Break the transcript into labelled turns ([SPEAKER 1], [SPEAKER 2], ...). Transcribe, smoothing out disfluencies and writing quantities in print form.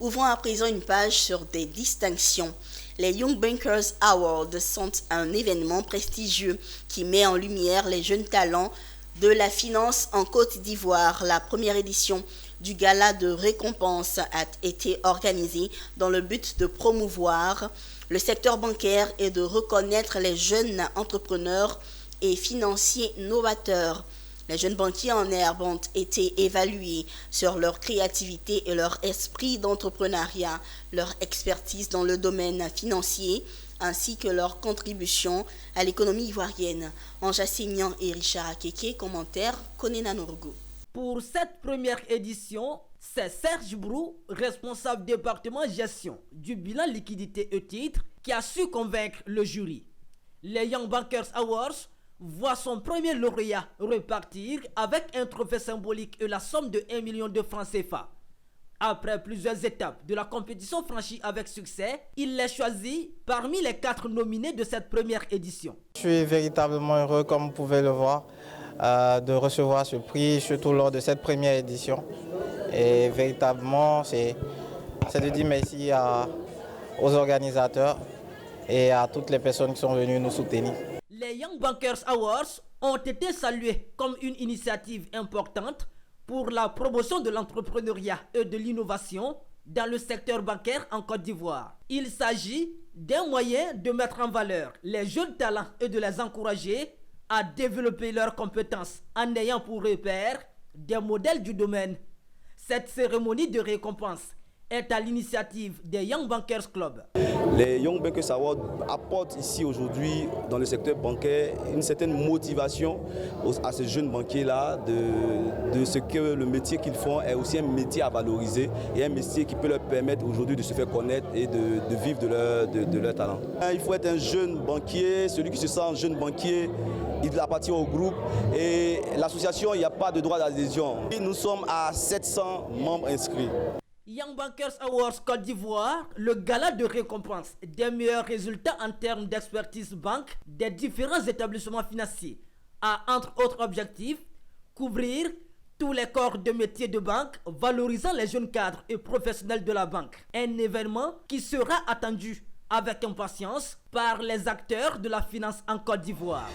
[SPEAKER 1] Ouvrons à présent une page sur des distinctions. Les Young Bankers Awards sont un événement prestigieux qui met en lumière les jeunes talents de la finance en Côte d'Ivoire. La première édition du gala de récompense a été organisée dans le but de promouvoir le secteur bancaire et de reconnaître les jeunes entrepreneurs et financiers novateurs. Les jeunes banquiers en herbe ont été évalués sur leur créativité et leur esprit d'entrepreneuriat, leur expertise dans le domaine financier, ainsi que leur contribution à l'économie ivoirienne. Anja Seignan et Richard Akeke, commentaire Konena Norgo.
[SPEAKER 2] Pour cette première édition, c'est Serge Brou, responsable département gestion du bilan liquidité et titres, qui a su convaincre le jury. Les Young Bankers Awards voit son premier lauréat repartir avec un trophée symbolique et la somme de 1 million de francs CFA. Après plusieurs étapes de la compétition franchie avec succès, il est choisi parmi les 4 nominés de cette première édition.
[SPEAKER 3] Je suis véritablement heureux, comme vous pouvez le voir, de recevoir ce prix, surtout lors de cette première édition. Et véritablement, c'est de dire merci aux organisateurs et à toutes les personnes qui sont venues nous soutenir.
[SPEAKER 2] Les Young Bankers Awards ont été salués comme une initiative importante pour la promotion de l'entrepreneuriat et de l'innovation dans le secteur bancaire en Côte d'Ivoire. Il s'agit d'un moyen de mettre en valeur les jeunes talents et de les encourager à développer leurs compétences en ayant pour repère des modèles du domaine. Cette cérémonie de récompense est à l'initiative des Young Bankers Club.
[SPEAKER 4] Les Young Bankers Awards apportent ici aujourd'hui dans le secteur bancaire une certaine motivation à ces jeunes banquiers-là de ce que le métier qu'ils font est aussi un métier à valoriser et un métier qui peut leur permettre aujourd'hui de se faire connaître et de vivre de leur talent. Il faut être un jeune banquier, celui qui se sent jeune banquier, il appartient au groupe et l'association, il n'y a pas de droit d'adhésion. Nous sommes à 700 membres inscrits.
[SPEAKER 2] Young Bankers Awards Côte d'Ivoire, le gala de récompense des meilleurs résultats en termes d'expertise banque des différents établissements financiers, a entre autres objectifs couvrir tous les corps de métiers de banque, valorisant les jeunes cadres et professionnels de la banque. Un événement qui sera attendu avec impatience par les acteurs de la finance en Côte d'Ivoire.